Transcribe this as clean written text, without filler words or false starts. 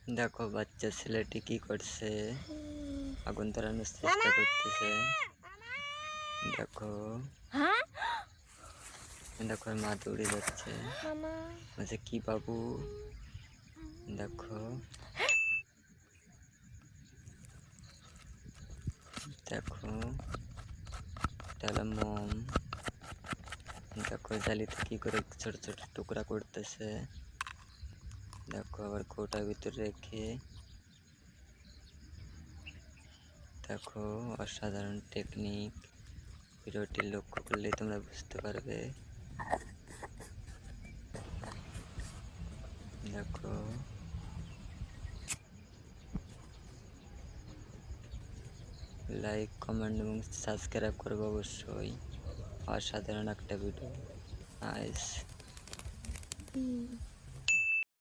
দেখো বাচ্চা ছেলেটি কি করছে, আগুন ধরানোর চেষ্টা করতেছে। দেখো দেখো মা দৌড়ে যাচ্ছে। বলছে কি বাবু, দেখো দেখো এটা হলো মোম। দেখো জালিতে কি করে ছোট ছোট টুকরা করতেছে। দেখো আবার কৌটার ভিতরে রেখে। দেখো অসাধারণ টেকনিক, ভিডিওটি লক্ষ্য করলে তোমরা বুঝতে পারবে। দেখো লাইক কমেন্ট এবং সাবস্ক্রাইব করবো অবশ্যই। অসাধারণ একটা ভিডিও। নাইস।